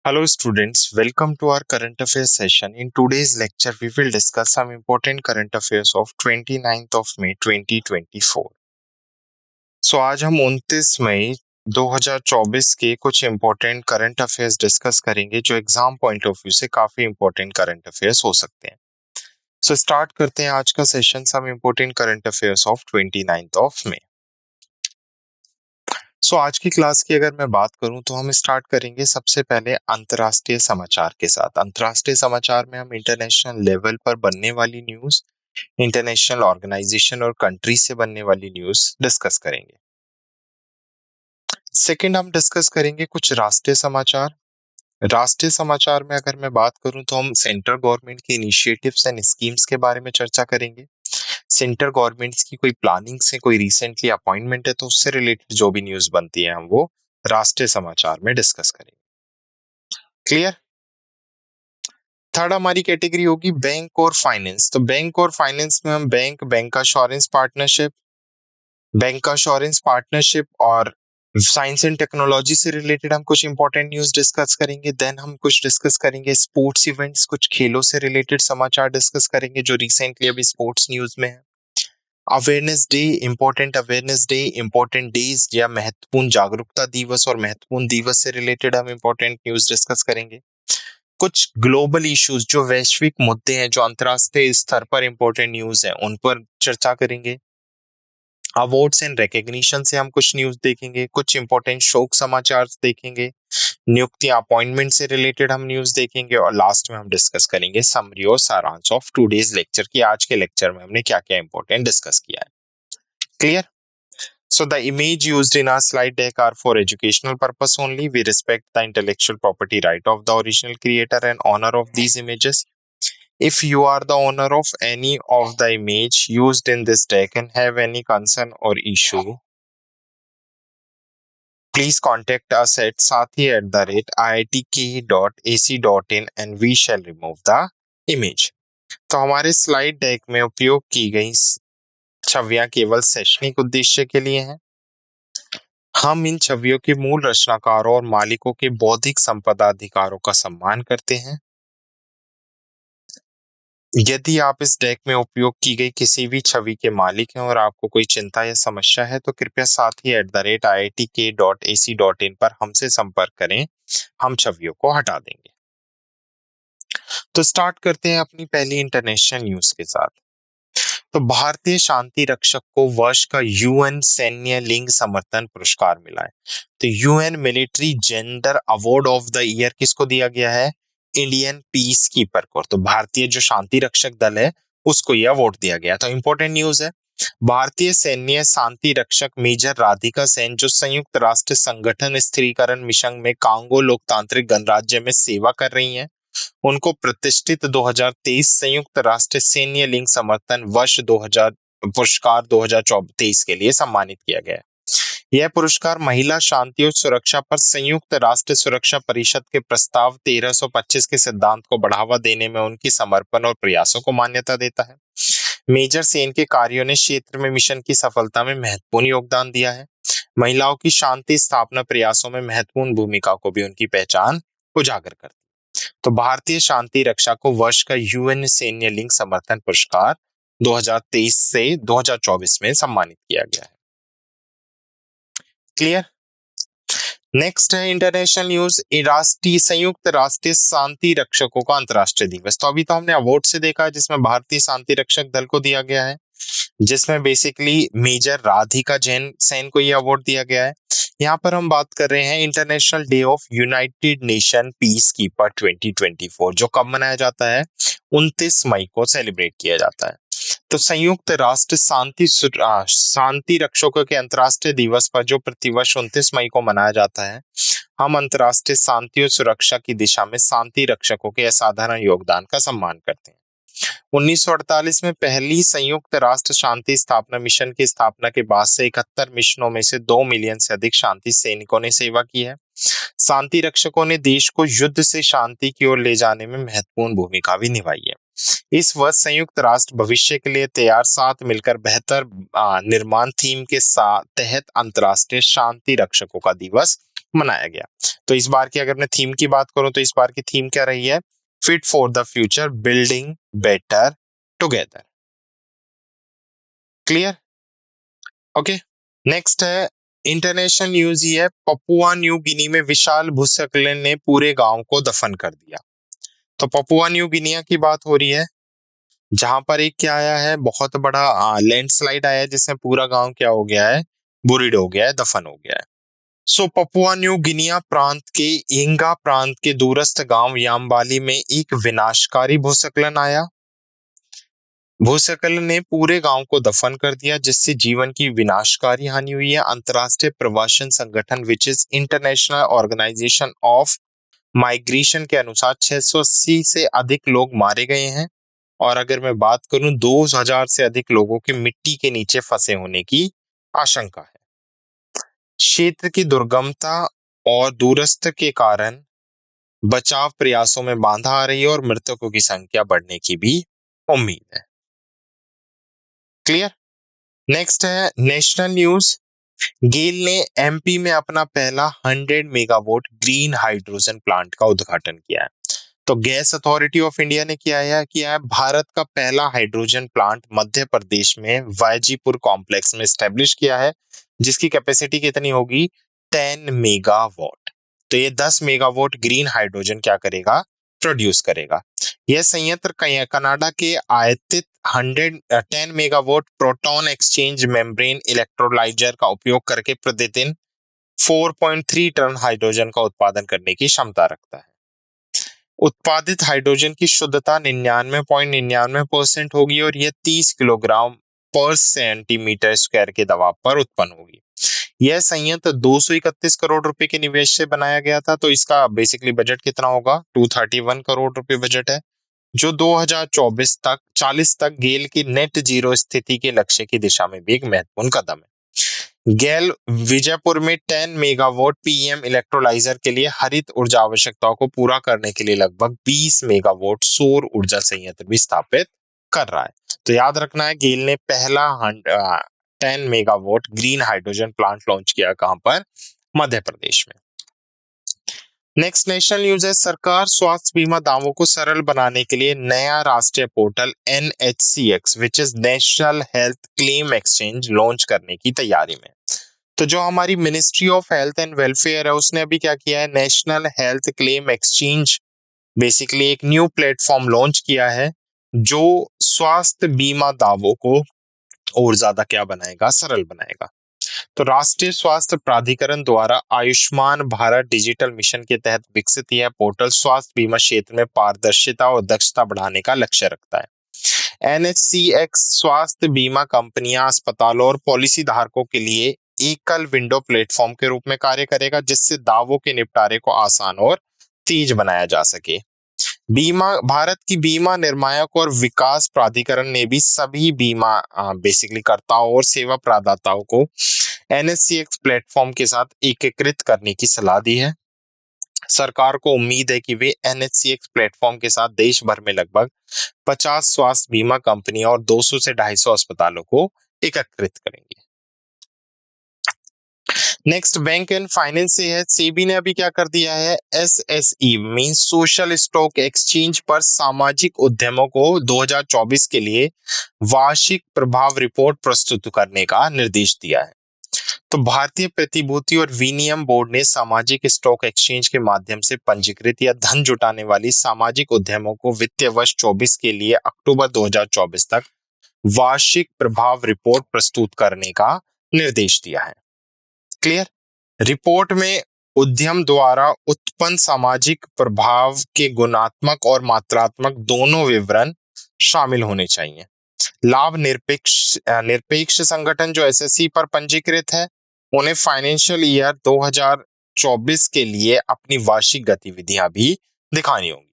Hello students, welcome to our current affairs session. In today's lecture, we will discuss some important current affairs of 29th of May 2024. आज हम 29 मई 2024 के कुछ important current affairs discuss करेंगे जो exam point of view से काफी important current affairs हो सकते हैं। स्टार्ट करते हैं आज का session some important current affairs of 29th of May। आज की क्लास की अगर मैं बात करूं तो हम स्टार्ट करेंगे सबसे पहले अंतर्राष्ट्रीय समाचार के साथ। अंतर्राष्ट्रीय समाचार में हम इंटरनेशनल लेवल पर बनने वाली न्यूज, इंटरनेशनल ऑर्गेनाइजेशन और कंट्री से बनने वाली न्यूज डिस्कस करेंगे। सेकंड हम डिस्कस करेंगे कुछ राष्ट्रीय समाचार। राष्ट्रीय समाचार में अगर मैं बात करूं तो हम सेंट्रल गवर्नमेंट की इनिशिएटिव्स एंड स्कीम्स के बारे में चर्चा करेंगे। सेंट्रल गवर्नमेंट्स की कोई प्लानिंग से कोई रिसेंटली अपॉइंटमेंट है तो उससे रिलेटेड जो भी न्यूज बनती है हम वो राष्ट्रीय समाचार में डिस्कस करेंगे। क्लियर। थर्ड हमारी कैटेगरी होगी बैंक और फाइनेंस। तो बैंक और फाइनेंस में हम बैंक अश्योरेंस पार्टनरशिप और साइंस एंड टेक्नोलॉजी से रिलेटेड हम कुछ इंपॉर्टेंट न्यूज डिस्कस करेंगे। देन हम कुछ डिस्कस करेंगे स्पोर्ट्स इवेंट्स, कुछ खेलों से रिलेटेड समाचार डिस्कस करेंगे जो रिसेंटली अभी स्पोर्ट्स न्यूज में है। अवेयरनेस डे, इंपॉर्टेंट डेज या महत्वपूर्ण जागरूकता दिवस और महत्वपूर्ण दिवस से रिलेटेड हम इंपॉर्टेंट न्यूज डिस्कस करेंगे। कुछ ग्लोबल इश्यूज जो वैश्विक मुद्दे हैं, जो अंतरराष्ट्रीय स्तर पर इंपॉर्टेंट न्यूज है, उन पर चर्चा करेंगे। अवार्ड्स एंड रिकॉग्निशन से हम कुछ न्यूज देखेंगे, कुछ इंपॉर्टेंट शोक समाचार देखेंगे, नियुक्ति अपॉइंटमेंट से रिलेटेड हम न्यूज देखेंगे और लास्ट में हम डिस्कस करेंगे समरी और सारांश ऑफ टुडेज लेक्चर की आज के लेक्चर में हमने क्या क्या इंपॉर्टेंट डिस्कस किया है। Clear. So the image used in our slide deck are for educational purpose only. We respect the intellectual property right of the original creator and owner of these images. If you are the owner of any of the image used in this deck and have any concern or issue, please contact us at sathi@iitk.ac.in and we shall remove the image. तो हमारे slide deck में उपयोग की गई छवियां केवल शैक्षणिक उद्देश्य के लिए हैं। हम इन छवियों के मूल रचनाकारों और मालिकों के बौद्धिक संपदा अधिकारों का सम्मान करते हैं। यदि आप इस डेक में उपयोग की गई किसी भी छवि के मालिक हैं और आपको कोई चिंता या समस्या है तो कृपया sathi@iitk.ac.in पर हमसे संपर्क करें, हम छवियों को हटा देंगे। तो स्टार्ट करते हैं अपनी पहली इंटरनेशनल न्यूज के साथ। तो भारतीय शांति रक्षक को वर्ष का यूएन सैन्य लिंग समर्थन पुरस्कार मिला है। तो UN military gender award of the year किसको दिया गया है? इंडियन पीस कीपर को। तो भारतीय जो शांति रक्षक दल है उसको यह अवार्ड दिया गया। तो इंपॉर्टेंट न्यूज है। भारतीय सैन्य शांति रक्षक मेजर राधिका सेन जो संयुक्त राष्ट्र संगठन स्थिरीकरण मिशन में कांगो लोकतांत्रिक गणराज्य में सेवा कर रही हैं, उनको प्रतिष्ठित 2023 संयुक्त राष्ट्र सैन्य लिंग समर्थन वर्ष 2000 पुरस्कार 2023 के लिए सम्मानित किया गया। यह पुरस्कार महिला शांति और सुरक्षा पर संयुक्त राष्ट्र सुरक्षा परिषद के प्रस्ताव 1325 के सिद्धांत को बढ़ावा देने में उनकी समर्पण और प्रयासों को मान्यता देता है। मेजर सेन के कार्यों ने क्षेत्र में मिशन की सफलता में महत्वपूर्ण योगदान दिया है। महिलाओं की शांति स्थापना प्रयासों में महत्वपूर्ण भूमिका को भी उनकी पहचान उजागर करती है। तो भारतीय शांति रक्षा को वर्ष का यूएन सैन्य लिंग समर्थन पुरस्कार 2023 से 2024 में सम्मानित किया गया है। क्लियर। नेक्स्ट है इंटरनेशनल न्यूज, राष्ट्रीय संयुक्त राष्ट्रीय शांति रक्षकों का अंतर्राष्ट्रीय दिवस। तो अभी तो हमने अवार्ड से देखा है जिसमें भारतीय शांति रक्षक दल को दिया गया है, जिसमें बेसिकली मेजर राधिका जैन सेन को यह अवार्ड दिया गया है। यहाँ पर हम बात कर रहे हैं international day of United nation piece keeper 2024 जो कब मनाया जाता है? 29 मई को सेलिब्रेट किया जाता है। तो संयुक्त राष्ट्र शांति रक्षकों के अंतर्राष्ट्रीय दिवस पर जो प्रतिवर्ष 29 मई को मनाया जाता है, हम अंतर्राष्ट्रीय शांति और सुरक्षा की दिशा में शांति रक्षकों के असाधारण योगदान का सम्मान करते हैं। 1948 में पहली संयुक्त राष्ट्र शांति स्थापना मिशन की स्थापना के बाद से 71 मिशनों में से 2 मिलियन से अधिक शांति सैनिकों ने सेवा की है। शांति रक्षकों ने देश को युद्ध से शांति की ओर ले जाने में महत्वपूर्ण भूमिका भी निभाई है। इस वर्ष संयुक्त राष्ट्र भविष्य के लिए तैयार साथ मिलकर बेहतर निर्माण थीम के साथ तहत अंतर्राष्ट्रीय शांति रक्षकों का दिवस मनाया गया। तो इस बार की अगर मैं थीम की बात करूं तो इस बार की थीम क्या रही है? Fit for the future, building better together. Clear? Okay. Next है इंटरनेशनल न्यूज, ये है पपुआ न्यू गिनी में विशाल भूस्खलन ने पूरे गांव को दफन कर दिया। तो पपुआ न्यू गिनिया की बात हो रही है, जहां पर एक क्या आया है, बहुत बड़ा लैंडस्लाइड आया है जिसमें पूरा गांव क्या हो गया है? बुरीड हो गया है, दफन हो गया है। सो पपुआ न्यू गिनिया प्रांत के इंगा प्रांत के दूरस्थ गांव याम्बाली में एक विनाशकारी भूस्खलन आया। भूस्खलन ने पूरे गांव को दफन कर दिया, जिससे जीवन की विनाशकारी हानि हुई है। अंतर्राष्ट्रीय प्रवासन संगठन which is international organisation of migration के अनुसार 680 से अधिक लोग मारे गए हैं। और अगर मैं बात करूं, 2000 से अधिक लोगों के मिट्टी के नीचे फंसे होने की आशंका है। क्षेत्र की दुर्गमता और दूरस्थ के कारण बचाव प्रयासों में बाधा आ रही है और मृतकों की संख्या बढ़ने की भी उम्मीद है। क्लियर? नेक्स्ट है नेशनल न्यूज। गेल ने एमपी में अपना पहला 100 मेगावाट ग्रीन हाइड्रोजन प्लांट का उद्घाटन किया है। तो गैस अथॉरिटी ऑफ इंडिया ने किया है भारत का पहला हाइड्रोजन प्लांट मध्य प्रदेश में वायजीपुर कॉम्प्लेक्स में स्टैब्लिश किया है, जिसकी कैपेसिटी कितनी होगी? 10 मेगावाट। तो ये 10 मेगावाट ग्रीन हाइड्रोजन क्या करेगा? प्रोड्यूस करेगा। यह संयंत्र कनाडा के आयातित 10 megawatt proton exchange membrane electrolyser का उपयोग करके प्रतिदिन 4.3 टन हाइड्रोजन का उत्पादन करने की क्षमता रखता है। उत्पादित हाइड्रोजन की शुद्धता 99.99% होगी और यह 30 किलोग्राम पर सेंटीमीटर स्क्वायर के दबाव पर उत्पन्न होगी। यह संयंत्र 231 करोड़ रुपए के निवेश से बनाया गया था। तो इसका बेसिकली बजट कितना होगा? 231 करोड़ रुपए बजट है, जो 2024 तक 40 तक गेल की नेट जीरो स्थिति के लक्ष्य की दिशा में भी एक महत्वपूर्ण कदम है। गेल विजयपुर में 10 मेगावाट पीएम इलेक्ट्रोलाइजर के लिए हरित ऊर्जा आवश्यकताओं को पूरा करने के लिए लगभग 20 मेगावाट सौर ऊर्जा संयंत्र भी स्थापित कर रहा है। तो याद रखना है, गेल ने पहला 10 megawatt green hydrogen plant launch किया, कहां पर? मध्य प्रदेश में। नेक्स्ट नेशनल न्यूज है सरकार स्वास्थ्य बीमा दावों को सरल बनाने के लिए नया राष्ट्रीय portal NHCX which is national health claim exchange launch करने की तैयारी में। तो जो हमारी ministry of health and welfare है, उसने अभी क्या किया है? National health claim exchange, basically एक न्यू प्लेटफॉर्म लॉन्च किया है, जो स्वास्थ्य बीमा दावों को और ज्यादा क्या बनाएगा? सरल बनाएगा। तो राष्ट्रीय स्वास्थ्य प्राधिकरण द्वारा आयुष्मान भारत डिजिटल मिशन के तहत विकसित यह पोर्टल स्वास्थ्य बीमा क्षेत्र में पारदर्शिता और दक्षता बढ़ाने का लक्ष्य रखता है। NHCX स्वास्थ्य बीमा कंपनियां, अस्पतालों और पॉलिसी धारकों के लिए एकल विंडो प्लेटफॉर्म के रूप में कार्य करेगा, जिससे दावों के निपटारे को आसान और तेज बनाया जा सके। बीमा भारत की बीमा निर्णायक और विकास प्राधिकरण ने भी सभी बीमा बेसिकली कर्ताओं और सेवा प्रदाताओं को NHCX प्लेटफॉर्म के साथ एकीकृत करने की सलाह दी है। सरकार को उम्मीद है कि वे NHCX प्लेटफॉर्म के साथ देश भर में लगभग 50 स्वास्थ्य बीमा कंपनियां और 200 से 250 अस्पतालों को एकत्रित करेंगे। नेक्स्ट बैंक एंड फाइनेंस से है, सेबी ने अभी क्या कर दिया है? SSE mean social stock exchange पर सामाजिक उद्यमों को 2024 के लिए वार्षिक प्रभाव रिपोर्ट प्रस्तुत करने का निर्देश दिया है। तो भारतीय प्रतिभूति और विनिमय बोर्ड ने सामाजिक स्टॉक एक्सचेंज के माध्यम से पंजीकृत या धन जुटाने वाली सामाजिक उद्यमों को वित्तीय वर्ष 24 के लिए अक्टूबर 2024 तक वार्षिक प्रभाव रिपोर्ट प्रस्तुत करने का निर्देश दिया है। क्लियर? रिपोर्ट में उद्यम द्वारा उत्पन्न सामाजिक प्रभाव के गुणात्मक और मात्रात्मक दोनों विवरण शामिल होने चाहिए। लाभ निरपेक्ष निरपेक्ष संगठन जो SSE पर पंजीकृत है, उन्हें फाइनेंशियल ईयर 2024 के लिए अपनी वार्षिक गतिविधियां भी दिखानी होंगी।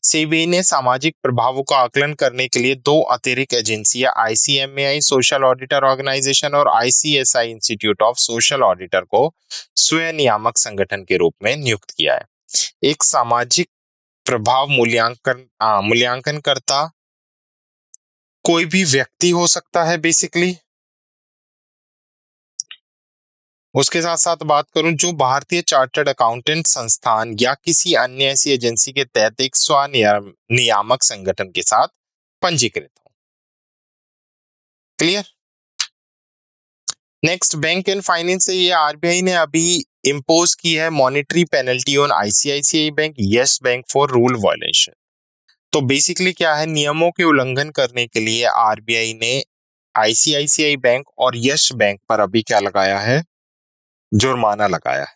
सेबी ने सामाजिक प्रभावों का आकलन करने के लिए 2 अतिरिक्त एजेंसियां ICMAI सोशल ऑडिटर ऑर्गेनाइजेशन और ICSI institute of social auditor को स्वयं नियामक संगठन के रूप में नियुक्त किया है। एक सामाजिक प्रभाव मूल्यांकनकर्ता कोई भी व्यक्ति हो सकता है बेसिकली, उसके साथ साथ बात करूं, जो भारतीय चार्टर्ड अकाउंटेंट संस्थान या किसी अन्य ऐसी एजेंसी के तहत एक नियामक संगठन के साथ पंजीकृत हो। Clear. Next, bank and finance से ये आरबीआई ने अभी इम्पोज की है monetary penalty on ICICI bank, yes bank for rule violation. तो बेसिकली क्या है, नियमों के उल्लंघन करने के लिए आरबीआई ने आईसीआईसीआई बैंक और यस बैंक पर अभी क्या लगाया है, जुर्माना लगाया है।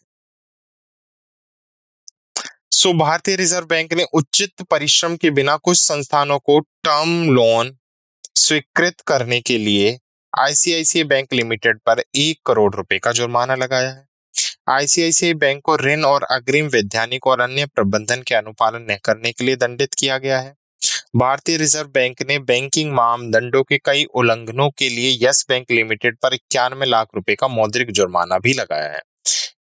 भारतीय रिजर्व बैंक ने उचित परिश्रम के बिना कुछ संस्थानों को टर्म लोन स्वीकृत करने के लिए आईसीआईसीआई बैंक लिमिटेड पर 1 करोड़ रुपए का जुर्माना लगाया है। आईसीआईसीआई बैंक को ऋण और अग्रिम वैधानिक और अन्य प्रबंधन के अनुपालन न करने के लिए दंडित किया गया है। भारतीय रिजर्व बैंक ने बैंकिंग मानदंडों के कई उल्लंघनों के लिए यस बैंक लिमिटेड पर 91 लाख रुपए का मौद्रिक जुर्माना भी लगाया है।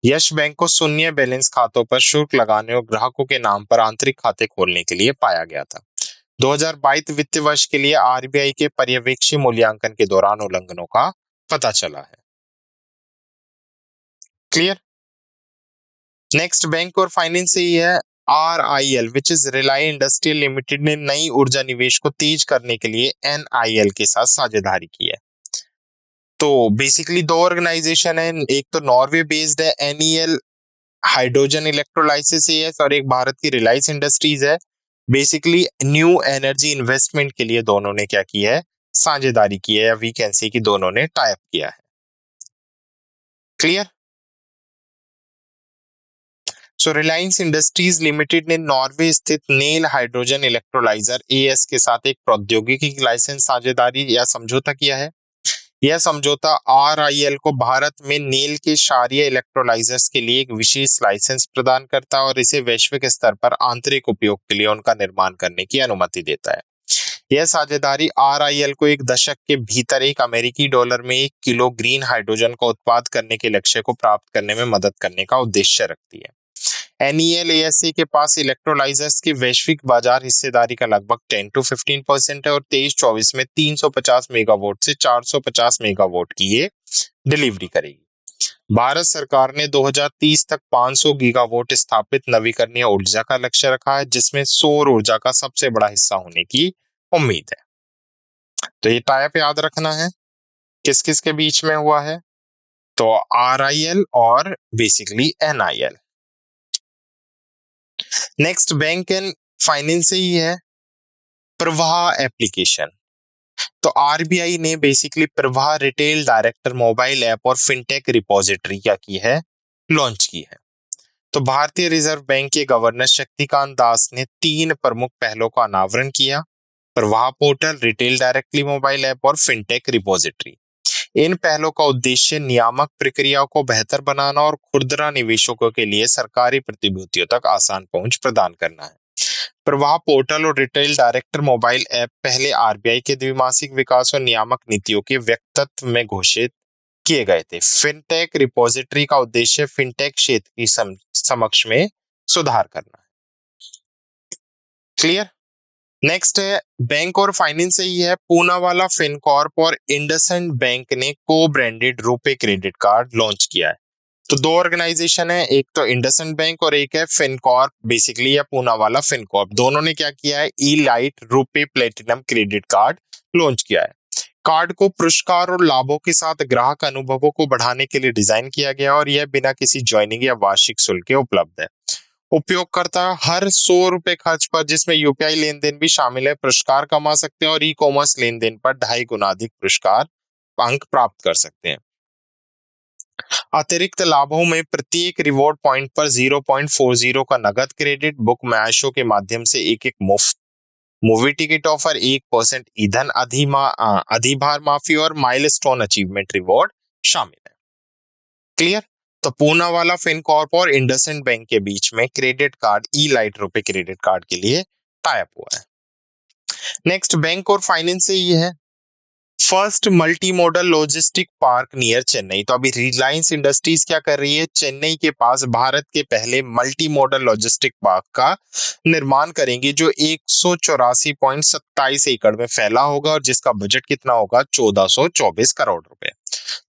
यस बैंक को शून्य बैलेंस खातों पर शुल्क लगाने और ग्राहकों के नाम पर आंतरिक खाते खोलने के लिए पाया गया था। 2022 वित्तीय वर्ष के लिए आरबीआई के पर्यवेक्षी मूल्यांकन के दौरान उल्लंघनों का पता चला है। क्लियर। नेक्स्ट, बैंक और फाइनेंस से ही है RIL which is Reliance industrial limited ने नई ऊर्जा निवेश को तेज करने के लिए एनआईएल के साथ साझेदारी की है। तो बेसिकली दो ऑर्गेनाइजेशन है, एक तो नॉर्वे बेस्ड है एनईएल हाइड्रोजन इलेक्ट्रोलाइसिस एएस, और एक भारत की रिलायंस इंडस्ट्रीज है। बेसिकली न्यू एनर्जी इन्वेस्टमेंट के लिए दोनों ने क्या किया है, साझेदारी की है, या वी कैन से कि दोनों ने टाई अप किया है। क्लियर। रिलायंस इंडस्ट्रीज लिमिटेड ने नॉर्वे स्थित नेल हाइड्रोजन इलेक्ट्रोलाइजर एएस के साथ एक प्रौद्योगिकी लाइसेंस साझेदारी या समझौता किया है। यह समझौता आरआईएल को भारत में नेल के क्षारीय इलेक्ट्रोलाइजर्स के लिए एक विशेष लाइसेंस प्रदान करता है और इसे वैश्विक स्तर पर आंतरिक उपयोग के लिए उनका निर्माण करने की अनुमति देता है। यह साझेदारी आरआईएल को एक दशक के भीतर एक अमेरिकी डॉलर में 1 किलो ग्रीन हाइड्रोजन का उत्पाद करने के लक्ष्य को प्राप्त करने में मदद करने का उद्देश्य रखती है। एनईएलएएससी के पास इलेक्ट्रोलाइजर्स की वैश्विक बाजार हिस्सेदारी का लगभग 10 to 15% है और 23-24 में 350 मेगावाट से 450 मेगावाट की ये डिलीवरी करेगी। भारत सरकार ने 2030 तक 500 गीगावाट स्थापित नवीकरणीय ऊर्जा का लक्ष्य रखा है, जिसमें सौर ऊर्जा का सबसे बड़ा हिस्सा होने की उम्मीद है। तो ये टाइप याद रखना है, किस किस के बीच में हुआ है, तो आरआईएल और basically NIL. Next, bank and finance ही है प्रवाह एप्लीकेशन। तो आरबीआई ने basically Pravaah retail director mobile app और फिनटेक रिपोजिटरी क्या की है, लॉन्च की है। तो भारतीय रिजर्व बैंक के गवर्नर शक्तिकांत दास ने 3 प्रमुख पहलों का अनावरण किया, Pravaah portal, retail directly mobile app और फिनटेक रिपोजिटरी। इन पहलों का उद्देश्य नियामक प्रक्रियाओं को बेहतर बनाना और खुदरा निवेशकों के लिए सरकारी प्रतिभूतियों तक आसान पहुंच प्रदान करना है। प्रवाह पोर्टल और रिटेल डायरेक्टर मोबाइल ऐप पहले आरबीआई के द्विमासिक विकास और नियामक नीतियों के व्यक्तित्व में घोषित किए गए थे। फिनटेक रिपोजिटरी का उद्देश्य फिनटेक क्षेत्र की समक्ष में सुधार करना है। क्लियर। नेक्स्ट है बैंक और फाइनेंस से ही है पूनावाला फिनकॉर्प और इंडसइंड बैंक ने को branded RuPay credit card launch किया है। तो दो ऑर्गेनाइजेशन है, एक तो इंडसइंड बैंक और एक है फिनकॉर्प बेसिकली, या पूनावाला फिनकॉर्प। दोनों ने क्या किया है, e lite RuPay platinum credit card launch किया है। कार्ड को पुरस्कार और लाभों के साथ ग्राहक अनुभवों को बढ़ाने के लिए डिजाइन किया गया और यह बिना किसी ज्वाइनिंग या वार्षिक शुल्क के उपलब्ध है। उपयोगकर्ता हर 100 रुपए खर्च पर, जिसमें यूपीआई लेन देन भी शामिल है, पुरस्कार कमा सकते हैं और ई कॉमर्स लेन देन पर 2.5 गुना अधिक पुरस्कार अंक प्राप्त कर सकते हैं। अतिरिक्त लाभों में प्रत्येक रिवॉर्ड पॉइंट पर 0.40 का नगद क्रेडिट, बुक माई शो के माध्यम से एक मुफ्त मूवी टिकट ऑफर, 1% ईंधन अधिभार माफी और माइलस्टोन अचीवमेंट रिवॉर्ड शामिल है। क्लियर। तो पूनावाला फिनकॉर्प और इंडसइंड बैंक के बीच में क्रेडिट कार्ड ई लाइट रुपए क्रेडिट कार्ड के लिए टाई अप हुआ है। नेक्स्ट, बैंक और फाइनेंस से ये है first multi modal logistic park near Chennai. तो अभी रिलायंस इंडस्ट्रीज क्या कर रही है, चेन्नई के पास भारत के पहले मल्टी मॉडल लॉजिस्टिक पार्क का निर्माण करेंगे, जो 184.27 एकड़ में फैला होगा और जिसका बजट कितना होगा, 1424 करोड़ रुपए।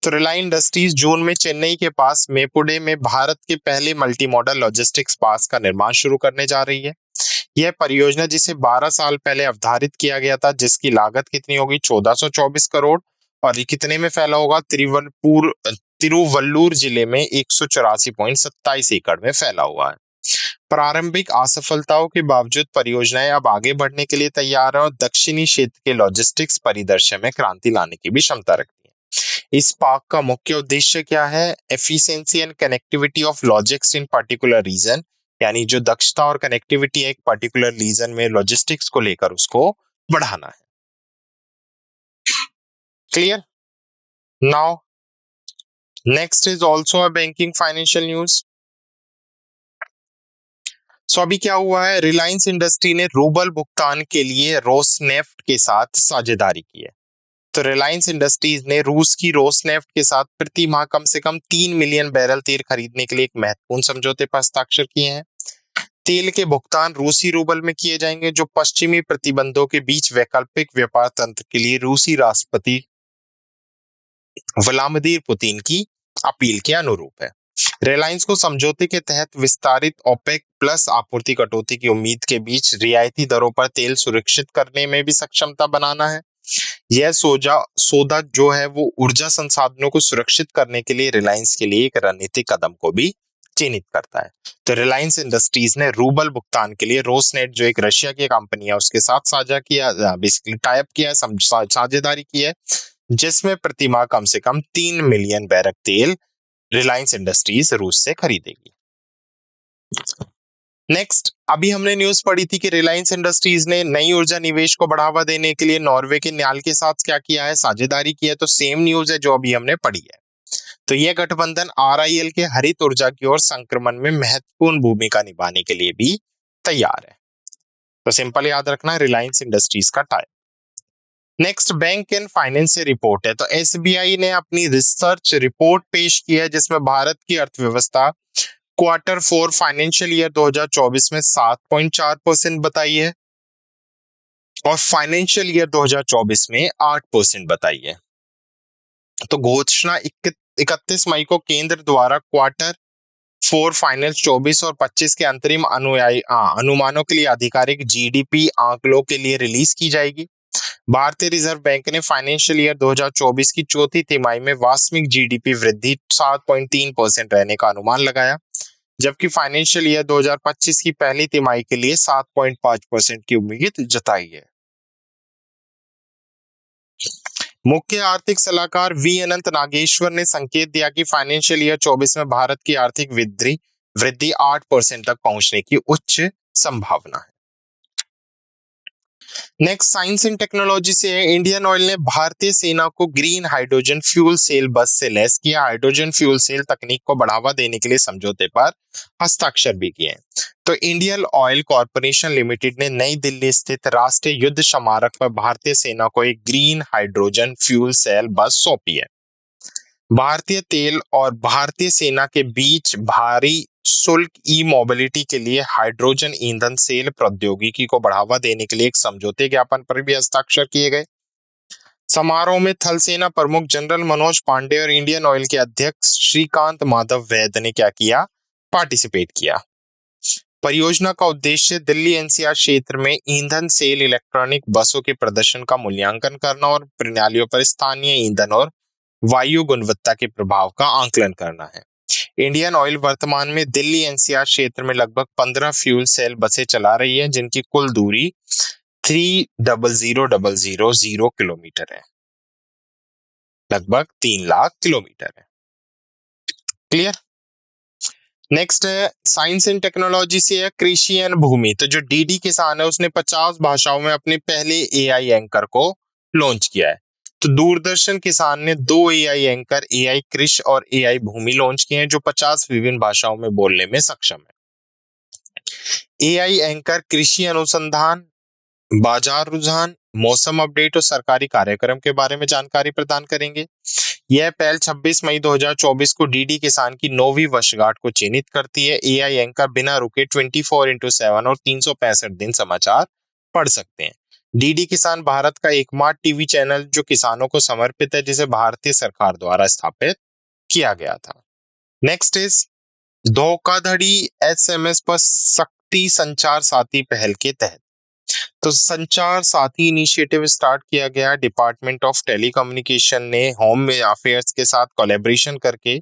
तो रिलायंस इंडस्ट्रीज जून में चेन्नई के पास मेपुडे में भारत के पहले मल्टी मॉडल लॉजिस्टिक्स पार्क का निर्माण शुरू करने जा रही है। यह परियोजना जिसे 12 साल पहले अवधारित किया गया था, जिसकी लागत कितनी होगी 1424 करोड़, और ये कितने में फैला होगा तिरुवल्लुर जिले में 184.27 एकड़ में फैला हुआ है। प्रारंभिक असफलताओं के बावजूद परियोजनाएं अब आगे बढ़ने के लिए तैयार है और दक्षिणी क्षेत्र के लॉजिस्टिक्स परिदृश्य में क्रांति लाने की भी क्षमता रखती है। इस पार्क का मुख्य उद्देश्य क्या है? Efficiency and connectivity of logistics in particular region, यानी जो दक्षता और कनेक्टिविटी है एक पर्टिकुलर रीजन में लॉजिस्टिक्स को लेकर उसको बढ़ाना है। Clear? Now next is also a banking financial news. So अभी क्या हुआ है, रिलायंस इंडस्ट्री ने रूबल भुगतान के लिए रोसनेफ्ट के साथ साझेदारी की है। तो रिलायंस इंडस्ट्रीज ने रूस की रोसनेफ्ट के साथ प्रति माह कम से कम 3 मिलियन बैरल तेल खरीदने के लिए एक महत्वपूर्ण समझौते पर हस्ताक्षर किए हैं। तेल के भुगतान रूसी रूबल में किए जाएंगे, जो पश्चिमी प्रतिबंधों के बीच वैकल्पिक व्यापार तंत्र के लिए रूसी राष्ट्रपति व्लादिमीर पुतिन की अपील के अनुरूप है। रिलायंस को समझौते के तहत विस्तारित ओपेक प्लस आपूर्ति कटौती की उम्मीद के बीच रियायती दरों पर तेल सुरक्षित करने में भी सक्षमता बनाना है। यह सौदा जो है वो ऊर्जा संसाधनों को सुरक्षित करने के लिए रिलायंस के लिए एक रणनीतिक कदम को भी चिन्हित करता है। तो रिलायंस इंडस्ट्रीज ने रूबल भुगतान के लिए रोसनेट, जो एक रशिया की कंपनी है, उसके साथ साझा किया, बेसिकली टाई अप किया, साझेदारी की है, जिसमें प्रति माह कम से कम 3 मिलियन बैरल तेल रिलायंस इंडस्ट्रीज रूस से खरीदेगी। नेक्स्ट, अभी हमने न्यूज पढ़ी थी कि रिलायंस इंडस्ट्रीज ने नई ऊर्जा निवेश को बढ़ावा देने के लिए नॉर्वे के न्याल के साथ क्या किया है, साझेदारी की है। तो सेम न्यूज है जो अभी हमने पढ़ी है। तो यह गठबंधन आरआईएल के हरित ऊर्जा की ओर संक्रमण में महत्वपूर्ण भूमिका निभाने के लिए भी तैयार है। तो सिंपल याद रखना, रिलायंस इंडस्ट्रीज का type. Next, bank and finance से रिपोर्ट है। तो एसबीआई ने अपनी रिसर्च रिपोर्ट पेश की है, जिसमें भारत की अर्थव्यवस्था Q4 फाइनेंशियल ईयर 2024 में 7.4% बताई है और फाइनेंशियल ईयर 2024 में 8% बताई है। तो घोषणा 31 मई को केंद्र द्वारा Q4 फाइनेंस 24 और 25 के अंतरिम अनुमानों के लिए आधिकारिक जीडीपी आंकड़ों के लिए रिलीज की जाएगी। भारतीय रिजर्व बैंक ने फाइनेंशियल ईयर 2024 की चौथी तिमाही में वास्तविक जीडीपी वृद्धि 7.3% रहने का अनुमान लगाया, जबकि फाइनेंशियल ईयर 2025 की पहली तिमाही के लिए 7.5% की उम्मीद जताई है। मुख्य आर्थिक सलाहकार वी अनंत नागेश्वर ने संकेत दिया कि फाइनेंशियल ईयर 24 में भारत की आर्थिक वृद्धि 8% तक पहुंचने की उच्च संभावना है। नेक्स्ट, साइंस एंड टेक्नोलॉजी से है। इंडियन ऑयल ने भारतीय सेना को ग्रीन हाइड्रोजन फ्यूल सेल बस से लैस किया। हाइड्रोजन फ्यूल सेल तकनीक को बढ़ावा देने के लिए समझौते पर हस्ताक्षर भी किए। तो इंडियन ऑयल कॉर्पोरेशन लिमिटेड ने नई दिल्ली स्थित राष्ट्रीय युद्ध स्मारक पर भारतीय सेना को एक ग्रीन हाइड्रोजन फ्यूल सेल बस सौंपी है। भारतीय तेल और भारतीय सेना के बीच भारी शुल्क ई मोबिलिटी के लिए हाइड्रोजन ईंधन सेल प्रौद्योगिकी को बढ़ावा देने के लिए एक समझौते ज्ञापन पर भी हस्ताक्षर किए गए। समारोह में थल सेना प्रमुख जनरल मनोज पांडे और इंडियन ऑयल के अध्यक्ष श्रीकांत माधव वैद ने क्या किया, पार्टिसिपेट किया। परियोजना का उद्देश्य दिल्ली एनसीआर क्षेत्र में ईंधन सेल इलेक्ट्रॉनिक बसों के प्रदर्शन का मूल्यांकन करना और प्रणालियों पर स्थानीय ईंधन और वायु गुणवत्ता के प्रभाव का आंकलन करना है। इंडियन ऑयल वर्तमान में दिल्ली एनसीआर क्षेत्र में लगभग 15 फ्यूल सेल बसें चला रही है, जिनकी कुल दूरी 300,000 किलोमीटर है, लगभग 3 लाख किलोमीटर है। क्लियर? नेक्स्ट है साइंस एंड टेक्नोलॉजी से है कृषि एंड भूमि। तो जो डीडी किसान है उसने 50 भाषाओं में अपने पहले एआई एंकर को लॉन्च किया है। तो दूरदर्शन किसान ने 2 एआई एंकर, एआई कृषि और एआई भूमि लॉन्च किए हैं, जो 50 विभिन्न भाषाओं में बोलने में सक्षम है। एआई एंकर कृषि अनुसंधान, बाजार रुझान, मौसम अपडेट और सरकारी कार्यक्रम के बारे में जानकारी प्रदान करेंगे। यह पहल 26 मई 2024 को डीडी किसान की 9वीं वर्षगांठ को चिन्हित करती है। एआई एंकर बिना रुके 24x7 और 365 दिन समाचार पढ़ सकते हैं। डीडी किसान भारत का एकमात्र टीवी चैनल जो किसानों को समर्पित है, जिसे भारतीय सरकार द्वारा स्थापित किया गया था। नेक्स्ट इज धोखाधड़ी एसएमएस पर सख्ती संचार साथी पहल के तहत। तो संचार साथी इनिशिएटिव स्टार्ट किया गया डिपार्टमेंट ऑफ टेलीकम्युनिकेशन ने होम अफेयर्स के साथ कोलैबोरेशन करके,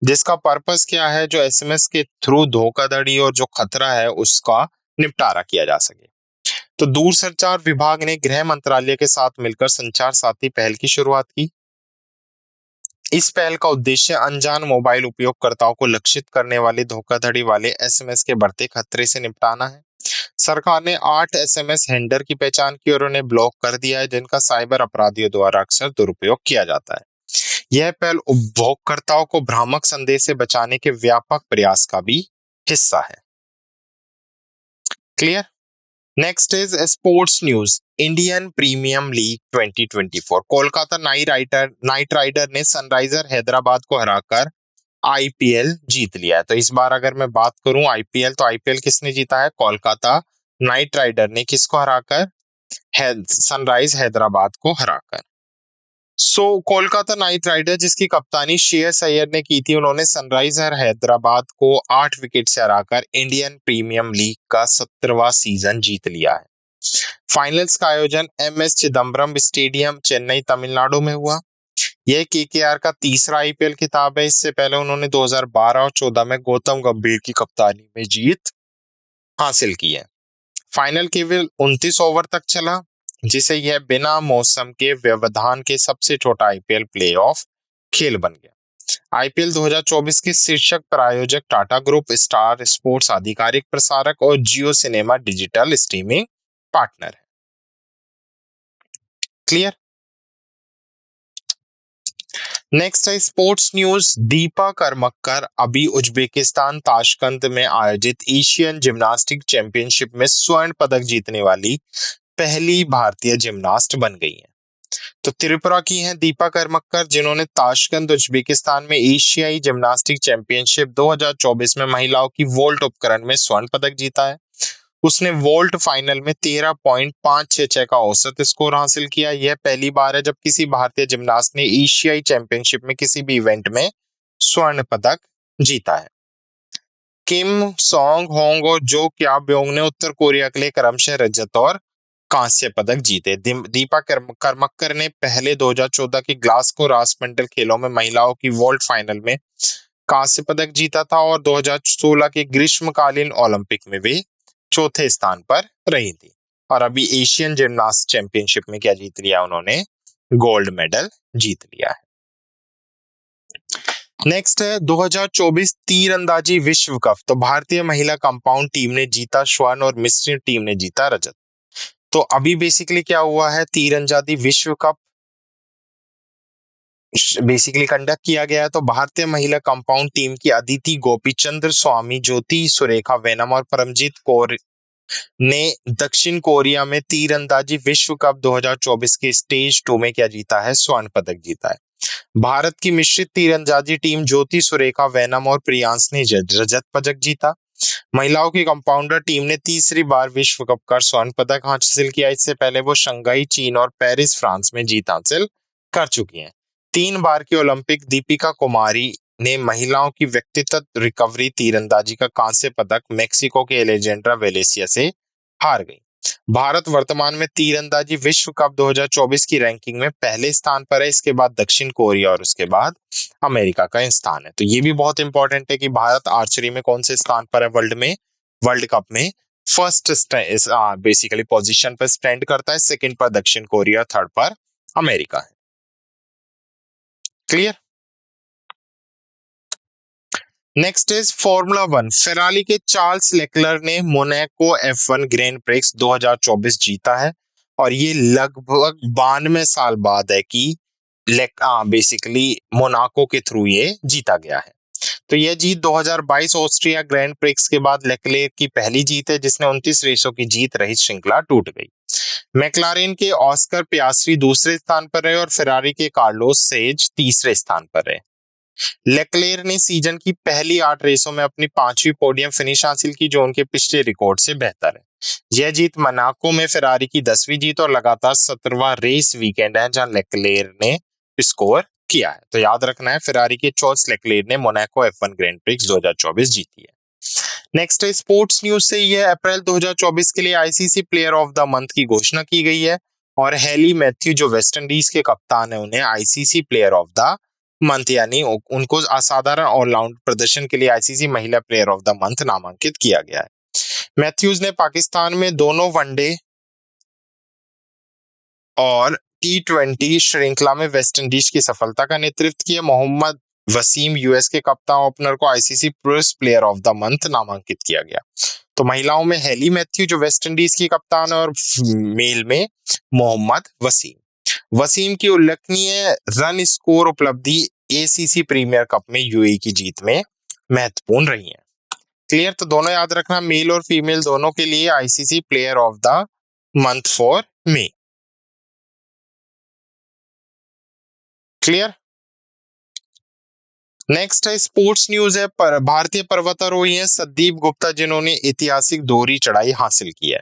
जिसका पर्पस क्या है, जो एसएमएस के थ्रू धोखाधड़ी और जो खतरा है उसका निपटारा किया जा सके। तो दूरसंचार विभाग ने गृह मंत्रालय के साथ मिलकर संचार साथी पहल की शुरुआत की। इस पहल का उद्देश्य अनजान मोबाइल उपयोगकर्ताओं को लक्षित करने वाले धोखाधड़ी वाले एसएमएस के बढ़ते खतरे से निपटाना है। सरकार ने 8 एसएमएस हैंडलर की पहचान की और उन्हें ब्लॉक कर दिया है, जिनका साइबर अपराधियों द्वारा अक्सर दुरुपयोग किया जाता है। यह पहल उपभोक्ताओं को भ्रामक संदेश से बचाने के व्यापक प्रयास का भी हिस्सा है। Clear? Next is sports news. Indian premier league 2024, Kolkata knight rider ने सनराइजर हैदराबाद को हराकर आईपीएल जीत लिया है। तो इस बार अगर मैं बात करूं आईपीएल, तो आईपीएल किसने जीता है? कोलकाता नाइट राइडर ने। किसको हराकर? सनराइज हैदराबाद को हराकर। कोलकाता नाइट राइडर जिसकी कप्तानी श्रेयस अय्यर ने की थी, उन्होंने सनराइजर हैदराबाद को 8 विकेट से हराकर इंडियन प्रीमियम लीग का 17वां सीजन जीत लिया है। फाइनल्स का आयोजन एमएस चिदम्बरम स्टेडियम, चेन्नई, तमिलनाडु में हुआ। यह केकेआर का तीसरा आईपीएल खिताब है। इससे पहले उन्होंने 2012 और 14 में गौतम गंभीर की कप्तानी में जीत हासिल की है। फाइनल केवल 29 ओवर तक चला, जिसे यह बिना मौसम के व्यवधान के सबसे छोटा आईपीएल प्लेऑफ खेल बन गया। आईपीएल 2024 के शीर्षक प्रायोजक टाटा ग्रुप, स्टार स्पोर्ट्स आधिकारिक प्रसारक और जियो सिनेमा डिजिटल स्ट्रीमिंग पार्टनर है। क्लियर? नेक्स्ट है स्पोर्ट्स न्यूज। दीपा करमक्कर अभी उज्बेकिस्तान ताशकंद में आयोजित एशियन जिम्नास्टिक चैंपियनशिप में स्वर्ण पदक जीतने वाली पहली भारतीय जिम्नास्ट बन गई हैं। तो त्रिपुरा की हैं दीपा करमक्कर, जिन्होंने ताशकंद उज्बेकिस्तान में एशियाई जिम्नास्टिक चैंपियनशिप 2024 में महिलाओं की वोल्ट उपकरण में स्वर्ण पदक जीता है। उसने वोल्ट फाइनल में 13.566 का औसत स्कोर हासिल किया। यह पहली बार है जब किसी भारतीय जिम्नास्ट ने एशियाई चैंपियनशिप में किसी भी इवेंट में स्वर्ण पदक जीता है। किम सॉन्ग होंग और जो क्याब्योंग ने उत्तर कोरिया के लिए क्रमशः रजत और कांस्य पदक जीते। दीपा करमक्कर ने पहले 2014 की ग्लासगो राष्ट्रमंडल खेलों में महिलाओं की वोल्ट फाइनल में कांस्य पदक जीता था और 2016 के ग्रीष्मकालीन ओलंपिक में वे चौथे स्थान पर रही थी। और अभी एशियन जिम्नास्ट चैंपियनशिप में क्या जीत लिया उन्होंने? गोल्ड मेडल जीत लिया है। नेक्स्ट है 2024 तीरंदाजी विश्व कप। तो भारतीय महिला कंपाउंड टीम ने जीता स्वर्ण और मिस्र टीम ने जीता रजत। तो अभी बेसिकली क्या हुआ है, तीरंदाजी विश्व कप बेसिकली कंडक्ट किया गया है। तो भारतीय महिला कंपाउंड टीम की अदिति गोपीचंद्र स्वामी, ज्योति सुरेखा वेनम और परमजीत कौर ने दक्षिण कोरिया में तीरंदाजी विश्व कप 2024 के स्टेज 2 में क्या जीता है? स्वर्ण पदक जीता है। भारत की मिश्रित तीरंदाजी टीम ज्योति सुरेखा वेनम और प्रियांश ने रजत पदक जीता। महिलाओं की कंपाउंडर टीम ने तीसरी बार विश्व कप का स्वर्ण पदक हासिल किया। इससे पहले वो शंघाई चीन और पेरिस फ्रांस में जीत हासिल कर चुकी हैं। 3 बार की ओलंपिक दीपिका कुमारी ने महिलाओं की व्यक्तिगत रिकवरी तीरंदाजी का कांस्य पदक मेक्सिको के एलेजेंड्रा वेलेसिया से हार गई। भारत वर्तमान में तीरंदाजी विश्व कप 2024 की रैंकिंग में पहले स्थान पर है। इसके बाद दक्षिण कोरिया और उसके बाद अमेरिका का स्थान है। तो ये भी बहुत इंपॉर्टेंट है कि भारत आर्चरी में कौन से स्थान पर है वर्ल्ड कप में? फर्स्ट बेसिकली पोजीशन पर स्टैंड करता है, सेकंड पर दक्षिण कोरिया, थर्ड पर अमेरिका है। Clear? Next is formula 1। Ferrari के चार्ल्स लेक्लर ने मोनाको F1 ग्रैंड प्रिक्स 2024 जीता है और ये लगभग 92 साल बाद है कि बेसिकली मोनाको के थ्रू ये जीता गया है। तो यह जीत 2022 ऑस्ट्रिया ग्रैंड प्रिक्स के बाद लेक्लेर की पहली जीत है, जिसने 29 रेसों की जीत रहित श्रृंखला टूट गई। मैक्लारेन के ऑस्कर पियास्ट्री दूसरे स्थान पर रहे और फेरारी के कार्लोस सेज तीसरे स्थान पर रहे। लेक्लेयर ने सीजन की पहली 8 रेसों में अपनी 5वीं पोडियम फिनिश हासिल की, जो उनके पिछले रिकॉर्ड से बेहतर है। यह जीत मोनाको में फेरारी की 10वीं जीत और लगातार 17वां रेस वीकेंड है जहां लेक्लेयर ने स्कोर किया है। तो याद रखना है, फेरारी के चॉर्ल्स लेक्लेयर ने मोनाको F1 ग्रैंड प्रिक्स 2024 जीती है। नेक्स्ट है स्पोर्ट्स न्यूज से, यह अप्रैल 2024 के लिए ICC player of the month की घोषणा की गई है और हेली मैथ्यू जो वेस्ट इंडीज के कप्तान है उन्हें ICC player of the month यानी उनको असाधारण ऑलराउंड प्रदर्शन के लिए आईसीसी महिला प्लेयर ऑफ द मंथ नामांकित किया गया है। मैथ्यूज ने पाकिस्तान में दोनों वनडे और T20 श्रृंखला में वेस्ट इंडीज की सफलता का नेतृत्व किया। मोहम्मद वसीम यूएस के कप्तान ओपनर को आईसीसी पुरुष प्लेयर ऑफ द मंथ नामांकित किया गया। तो महिलाओं में हेली मैथ्यू जो वेस्ट इंडीज की कप्तान है और मेल में मोहम्मद वसीम। वसीम की उल्लेखनीय रन स्कोर उपलब्धि एसीसी प्रीमियर कप में यूएई की जीत में महत्वपूर्ण रही है। क्लियर? तो दोनों याद रखना, मेल और फीमेल दोनों के लिए ICC player of the month for may. Clear? Next है स्पोर्ट्स न्यूज है, पर भारतीय पर्वतारोही हैं संदीप गुप्ता जिन्होंने ऐतिहासिक दोहरी चढ़ाई हासिल की है।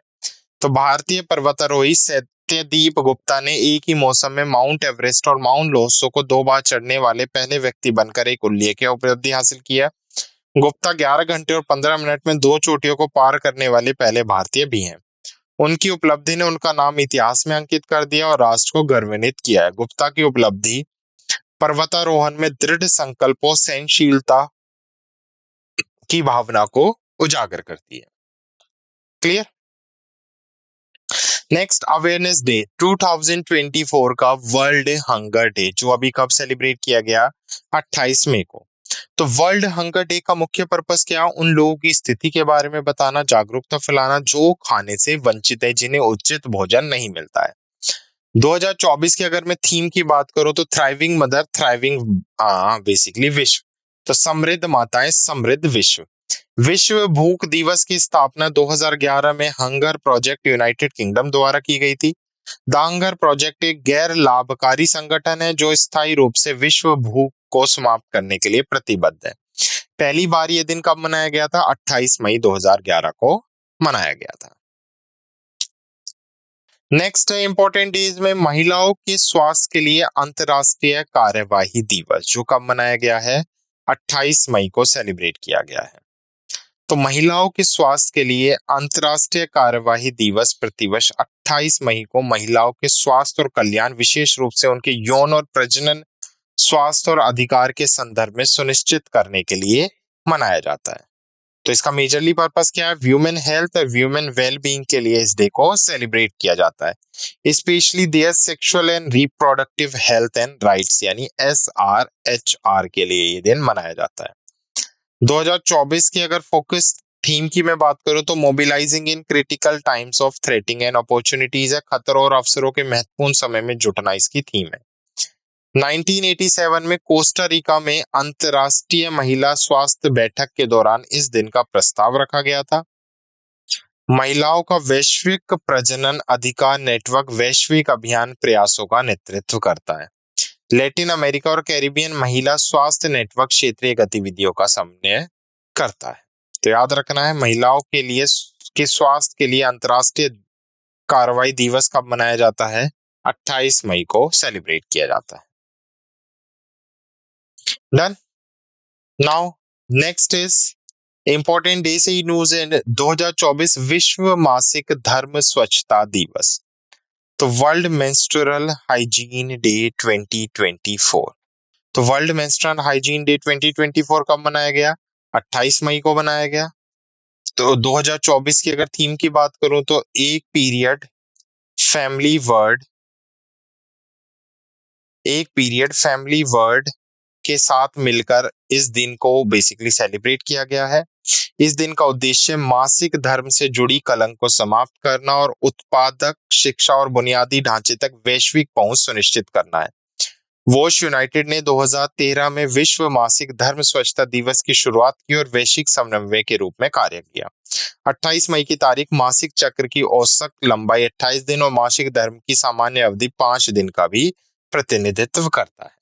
तो भारतीय पर्वतारोही सत्यदीप गुप्ता ने एक ही मौसम में माउंट एवरेस्ट और माउंट लोत्सो को 2 बार चढ़ने वाले पहले व्यक्ति बनकर एक उल्लेखनीय उपलब्धि हासिल की है। गुप्ता 11 घंटे और 15 मिनट में 2 चोटियों को पार करने वाले पहले भारतीय भी हैं। उनकी उपलब्धि ने उनका नाम इतिहास में अंकित कर दिया और राष्ट्र को गौरवान्वित किया है। गुप्ता की उपलब्धि पर्वतारोहण में दृढ़ संकल्प और सहनशीलता की भावना को उजागर करती है। क्लियर? नेक्स्ट, अवेयरनेस डे 2024 का वर्ल्ड हंगर डे जो अभी कब सेलिब्रेट किया गया? 28 मई को। तो वर्ल्ड हंगर डे का मुख्य पर्पस क्या? उन लोगों की स्थिति के बारे में बताना, जागरूकता फैलाना जो खाने से वंचित है, जिन्हें उचित भोजन नहीं मिलता है। 2024 की अगर मैं थीम की बात करूं तो थ्राइविंग मदर, थ्राइविंग बेसिकली विश्व। तो समृद्ध माताएं, समृद्ध विश्व। विश्व भूख दिवस की स्थापना 2011 में हंगर प्रोजेक्ट यूनाइटेड किंगडम द्वारा की गई थी। द हंगर प्रोजेक्ट एक गैर लाभकारी संगठन है जो स्थायी रूप से विश्व भूख को समाप्त करने के लिए प्रतिबद्ध है। पहली बार यह दिन कब मनाया गया था? 28 मई 2011 को मनाया गया था। नेक्स्ट है इंपॉर्टेंट डेज में महिलाओं के स्वास्थ्य के लिए अंतरराष्ट्रीय कार्यवाही दिवस जो कब मनाया गया है? 28 मई को सेलिब्रेट किया गया है। तो महिलाओं के स्वास्थ्य के लिए अंतरराष्ट्रीय कार्यवाही दिवस प्रतिवर्ष 28 मई को महिलाओं के स्वास्थ्य और कल्याण, विशेष रूप से उनके यौन और प्रजनन स्वास्थ्य और अधिकार के संदर्भ में सुनिश्चित करने के लिए मनाया जाता है। तो इसका मेजरली पर्पस क्या है? ह्यूमन हेल्थ और ह्यूमन वेलबींग के लिए इस डे को सेलिब्रेट किया जाता है। Specially their sexual and reproductive health and rights यानी SRHR के लिए ये दिन मनाया जाता है। 2024 की अगर फोकस थीम की मैं बात करूं तो mobilising in critical times of threatening and opportunities है, खतरों और अवसरों के महत्वपूर्ण समय में जुटना इसकी थीम है। 1987 में कोस्टा रिका में अंतरराष्ट्रीय महिला स्वास्थ्य बैठक के दौरान इस दिन का प्रस्ताव रखा गया था। महिलाओं का वैश्विक प्रजनन अधिकार नेटवर्क वैश्विक अभियान प्रयासों का नेतृत्व करता है। लैटिन अमेरिका और कैरिबियन महिला स्वास्थ्य नेटवर्क क्षेत्रीय गतिविधियों का समन्वय करता है। तो याद रखना है, महिलाओं के लिए के स्वास्थ्य के लिए अंतरराष्ट्रीय कार्रवाई दिवस कब मनाया जाता है? 28 मई को सेलिब्रेट किया जाता है। Done. Now next is important day से ही न्यूज है। 2024 विश्व मासिक धर्म स्वच्छता दिवस। तो वर्ल्ड मेंस्ट्रुअल हाइजीन डे 2024। तो वर्ल्ड मेंस्ट्रुअल हाइजीन डे 2024 कब मनाया गया? 28 मई को मनाया गया। तो 2024 की अगर थीम की बात करूं तो एक पीरियड फैमिली वर्ड के साथ मिलकर इस दिन को बेसिकली सेलिब्रेट किया गया है। इस दिन का उद्देश्य मासिक धर्म से जुड़ी कलंक को समाप्त करना और उत्पादक शिक्षा और बुनियादी ढांचे तक वैश्विक पहुंच सुनिश्चित करना है। वॉश यूनाइटेड ने 2013 में विश्व मासिक धर्म स्वच्छता दिवस की शुरुआत की और वैश्विक समन्वय के रूप में कार्य किया। 28 मई की तारीख मासिक चक्र की औसत लंबाई 28 दिन और मासिक धर्म की सामान्य अवधि 5 दिन का भी प्रतिनिधित्व करता है।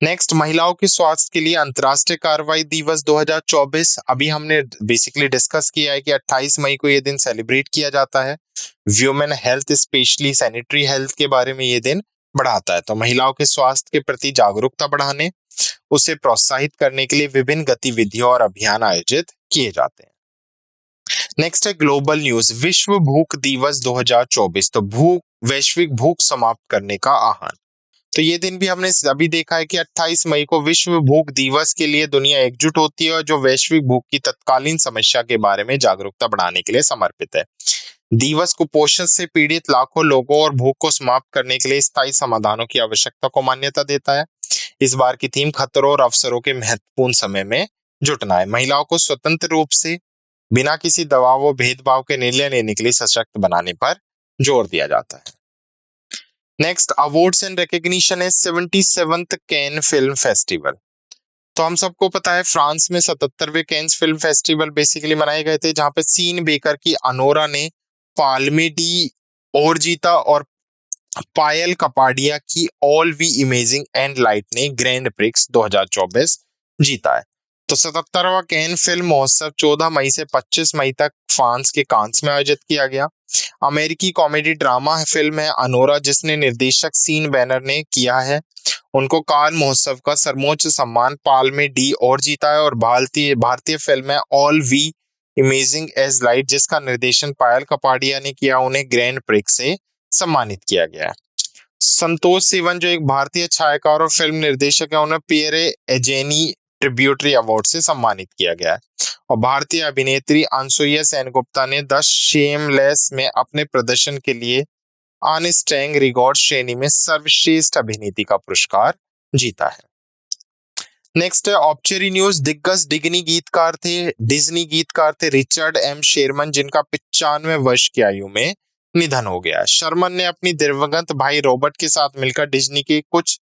नेक्स्ट, महिलाओं के स्वास्थ्य के लिए अंतर्राष्ट्रीय कार्रवाई दिवस 2024। अभी हमने बेसिकली डिस्कस किया है कि 28 मई को ये दिन सेलिब्रेट किया जाता है। Women health, specially sanitary health के बारे में ये दिन बढ़ाता है। तो महिलाओं के स्वास्थ्य के प्रति जागरूकता बढ़ाने, उसे प्रोत्साहित करने के लिए विभिन्न गतिविधियों और अभियान आयोजित किए जाते हैं। नेक्स्ट है ग्लोबल न्यूज, विश्व भूख दिवस 2024। तो भूख, वैश्विक भूख समाप्त करने का आह्वान। तो ये दिन भी हमने अभी देखा है कि 28 मई को विश्व भूख दिवस के लिए दुनिया एकजुट होती है और जो वैश्विक भूख की तत्कालीन समस्या के बारे में जागरूकता बढ़ाने के लिए समर्पित है। दिवस कुपोषण से पीड़ित लाखों लोगों और भूख को समाप्त करने के लिए स्थायी समाधानों की आवश्यकता को मान्यता देता है। इस बार की थीम खतरों और अवसरों के महत्वपूर्ण समय में जुटना है। महिलाओं को स्वतंत्र रूप से बिना किसी दबाव व भेदभाव के निर्णय लेने के लिए सशक्त बनाने पर जोर दिया जाता है। नेक्स्ट, अवार्ड्स एंड रिकॉग्निशन है 77th कैन फिल्म फेस्टिवल। तो हम सबको पता है फ्रांस में 77वें कैन्स फिल्म फेस्टिवल बेसिकली मनाए गए थे, जहां पे सीन बेकर की अनोरा ने पाल्मे डी और जीता और पायल कपाडिया की all we imagining and light ने ग्रैंड प्रिक्स 2024 जीता है। तो 77वां कैन फिल्म महोत्सव 14 मई से 25 मई तक फ्रांस के कांस में आयोजित किया गया। अमेरिकी कॉमेडी ड्रामा फिल्म है अनोरा, जिसने निर्देशक सीन बैनर ने किया है। उनको कान महोत्सव का सर्वोच्च सम्मान पाल्मे डी और जीता है। और भारतीय भारतीय फिल्म है all we imagining as light, जिसका निर्देशन पायल कपाडिया ने किया, उन्हें ग्रैंड प्रिक्स से सम्मानित किया गया है। संतोष सिवन जो एक भारतीय छायाकार और फिल्म निर्देशक है, उन्हें पियरे एजेनी ट्रिब्यूटरी अवार्ड से सम्मानित किया गया है। और भारतीय अभिनेत्री अनसुईया सेनगुप्ता ने द शेमलेस में अपने प्रदर्शन के लिए आन स्ट्रैंग रिकॉर्ड श्रेणी में सर्वश्रेष्ठ अभिनेत्री का पुरस्कार जीता है। नेक्स्ट है ऑब्चरी न्यूज, दिग्गज डिज्नी गीतकार थे रिचर्ड एम शेरमन, जिनका 95 वर्ष की आयु में निधन हो गया। शर्मन ने अपनी दिवंगत भाई रॉबर्ट के साथ मिलकर डिज्नी के कुछ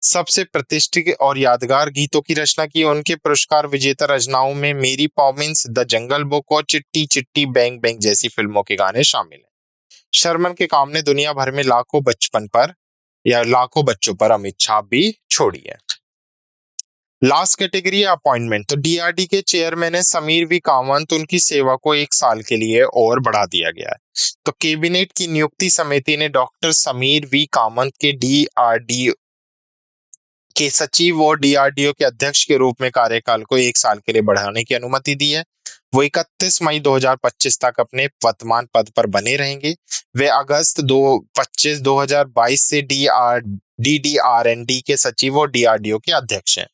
सबसे प्रतिष्ठित और यादगार गीतों की रचना की। उनके पुरस्कार विजेता रचनाओं में मेरी पॉमिन्स, द जंगल बुक और चिट्टी चिट्टी बैंग बैंग जैसी फिल्मों के गाने शामिल हैं। शर्मन के काम ने दुनिया भर में लाखों बच्चों पर अमिट छाप भी छोड़ी है। लास्ट कैटेगरी अपॉइंटमेंट, तो डीआरडी के चेयरमैन है समीर वी कामत, उनकी सेवा को 1 साल के लिए और बढ़ा दिया गया है। तो कैबिनेट की नियुक्ति समिति ने डॉक्टर समीर वी कामत के डीआरडी के सचिव और डीआरडीओ के अध्यक्ष के रूप में कार्यकाल को 1 साल के लिए बढ़ाने की अनुमति दी है। वो 31 मई 2025 तक अपने वर्तमान पद पर बने रहेंगे। वे अगस्त 2022 से डीडीआरएनडी के सचिव और डीआरडीओ के अध्यक्ष हैं।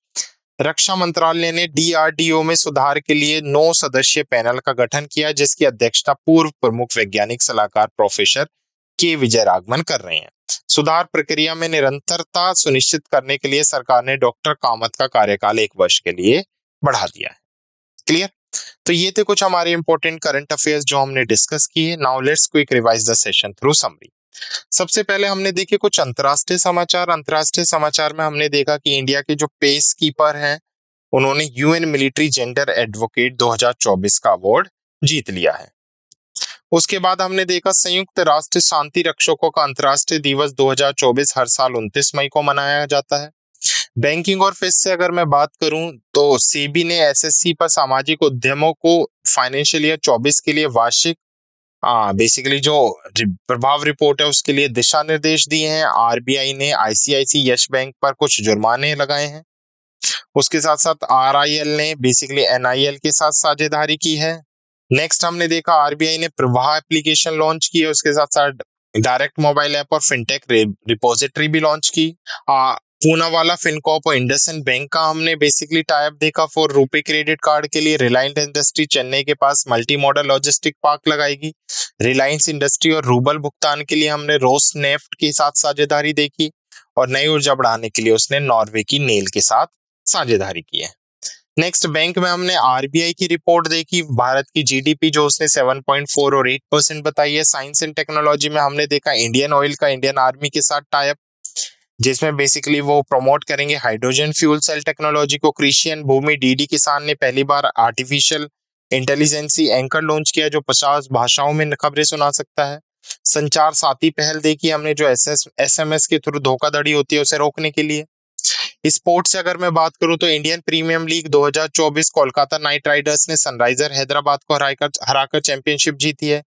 रक्षा मंत्रालय ने डीआरडीओ में सुधार के लिए 9 सदस्यीय पैनल का गठन किया, जिसकी अध्यक्षता पूर्व प्रमुख वैज्ञानिक सलाहकार प्रोफेसर के विजय राघवन कर रहे हैं। सुधार प्रक्रिया में निरंतरता सुनिश्चित करने के लिए सरकार ने डॉक्टर कामत का कार्यकाल 1 वर्ष के लिए बढ़ा दिया है। क्लियर? तो ये थे कुछ हमारे इंपॉर्टेंट करंट अफेयर्स जो हमने डिस्कस किए। Now let's quick revise the session through summary. सबसे पहले हमने देखे कुछ अंतर्राष्ट्रीय समाचार। अंतर्राष्ट्रीय समाचार में हमने देखा कि इंडिया के जो पेस कीपर हैं, उन्होंने यूएन मिलिट्री जेंडर एडवोकेट 2024 का अवार्ड जीत लिया है। उसके बाद हमने देखा संयुक्त राष्ट्र शांति रक्षकों का अंतर्राष्ट्रीय दिवस 2024 हर साल 29 मई को मनाया जाता है। बैंकिंग और फिश से अगर मैं बात करूं तो सेबी ने एसएससी पर सामाजिक उद्यमों को फाइनेंशियल ईयर 24 के लिए वार्षिक बेसिकली जो प्रभाव रिपोर्ट है उसके लिए दिशा निर्देश दिए हैं। आरबीआई ने आईसीआईसी यस बैंक पर कुछ जुर्माने लगाए हैं। उसके साथ साथ आरआईएल ने बेसिकली एनआईएल के साथ साझेदारी की है। नेक्स्ट हमने देखा आरबीआई ने प्रवाह एप्लीकेशन लॉन्च की है, उसके साथ साथ डायरेक्ट मोबाइल ऐप और फिनटेक रिपोजिटरी भी लॉन्च की। पूनावाला फिनकॉर्प और इंडसइंड बैंक का हमने बेसिकली टाइप देखा फॉर रुपे क्रेडिट कार्ड के लिए। रिलायंस इंडस्ट्री चेन्नई के पास मल्टी मॉडल लॉजिस्टिक पार्क लगाएगी। रिलायंस इंडस्ट्री और रूबल भुगतान के लिए हमने रोसनेफ्ट के साथ साझेदारी देखी। और नई ऊर्जा बढ़ाने के लिए उसने नॉर्वे की नेल के साथ साझेदारी की है। नेक्स्ट बैंक में हमने आरबीआई की रिपोर्ट देखी। भारत की जीडीपी जो उसने 7.4 और 8% बताई है। साइंस एंड टेक्नोलॉजी में हमने देखा इंडियन ऑयल का इंडियन आर्मी के साथ टाइप, जिसमें बेसिकली वो प्रमोट करेंगे हाइड्रोजन फ्यूल सेल टेक्नोलॉजी को। कृषि एंड भूमि डीडी किसान ने पहली बार आर्टिफिशियल इंटेलिजेंसी एंकर लॉन्च किया जो 50 भाषाओं में खबरें सुना सकता है। संचार साथी पहल देखी हमने जो एसएमएस के थ्रू धोखाधड़ी होती है उसे रोकने के लिए। स्पोर्ट्स से अगर मैं बात करूं तो Indian premier league 2024 Kolkata night Riders ने सनराइजर हैदराबाद को हराकर चैंपियनशिप जीती है।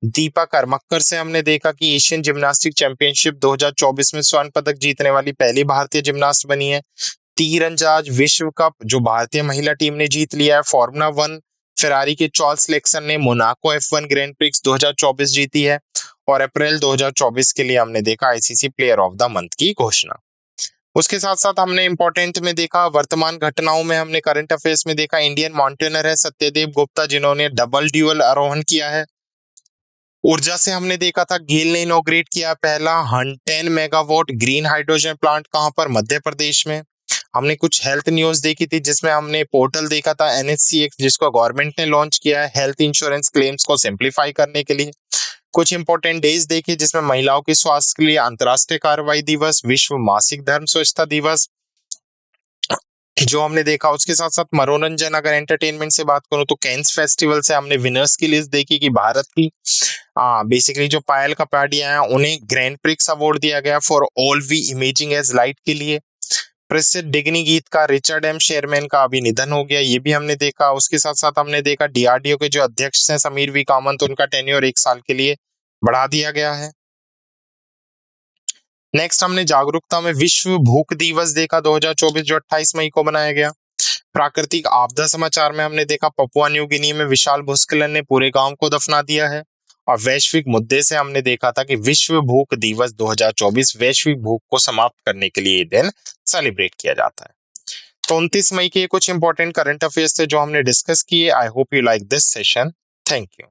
दीपा करमक्कर से हमने देखा कि एशियन जिम्नास्टिक चैंपियनशिप 2024 में स्वर्ण पदक जीतने वाली पहली भारतीय जिम्नास्ट बनी है। तीरंदाज विश्व कप जो भारतीय महिला टीम ने जीत लिया है। फॉर्मूला वन फेरारी के चार्ल्स लेक्सन ने मोनाको F1 ग्रैंड प्रिक्स 2024 जीती है। और अप्रैल 2024 के लिए हमने देखा ICC player of the month की घोषणा। उसके साथ साथ हमने इंपॉर्टेंट में देखा, वर्तमान घटनाओं में हमने करंट अफेयर्स में देखा, इंडियन माउंटेनर है सत्यदेव गुप्ता जिन्होंने डबल ड्यूअल आरोहण किया है। ऊर्जा से हमने देखा था गेल ने इनॉग्रेट किया पहला 10 मेगावाट ग्रीन हाइड्रोजन प्लांट, कहां पर, मध्य प्रदेश में। हमने कुछ हेल्थ न्यूज देखी थी जिसमें हमने पोर्टल देखा था NHCX जिसको गवर्नमेंट ने लॉन्च किया है हेल्थ इंश्योरेंस क्लेम्स को सिंप्लीफाई करने के लिए। कुछ इंपॉर्टेंट डेज देखिए जिसमें महिलाओं के स्वास्थ्य के लिए अंतर्राष्ट्रीय कार्रवाई दिवस, विश्व मासिक धर्म स्वच्छता दिवस जो हमने देखा। उसके साथ साथ मनोरंजन, अगर एंटरटेनमेंट से बात करूं तो कैंस फेस्टिवल से हमने विनर्स की लिस्ट देखी कि भारत की बेसिकली जो पायल कपाडिया है उन्हें ग्रैंड प्रिक्स अवार्ड दिया गया for all we imagining as light के लिए। प्रसिद्ध डिग्नी गीतकार रिचर्ड एम शेरमैन का अभी निधन हो गया, ये भी हमने देखा। उसके साथ साथ हमने देखा DRDO के जो अध्यक्ष हैं समीर वी कामत, उनका टेन्योर 1 साल के लिए बढ़ा दिया गया है। नेक्स्ट हमने जागरूकता में विश्व भूख दिवस देखा 2024 जो 28 मई को मनाया गया। प्राकृतिक आपदा समाचार में हमने देखा पपुआ न्यू गिनी में विशाल भूस्खलन ने पूरे गांव को दफना दिया है। और वैश्विक मुद्दे से हमने देखा था कि विश्व भूख दिवस 2024 वैश्विक भूख को समाप्त करने के लिए ये दिन सेलिब्रेट किया जाता है। तो 29 मई के कुछ इंपॉर्टेंट करंट अफेयर्स थे जो हमने डिस्कस किए। I hope you like this session. Thank you.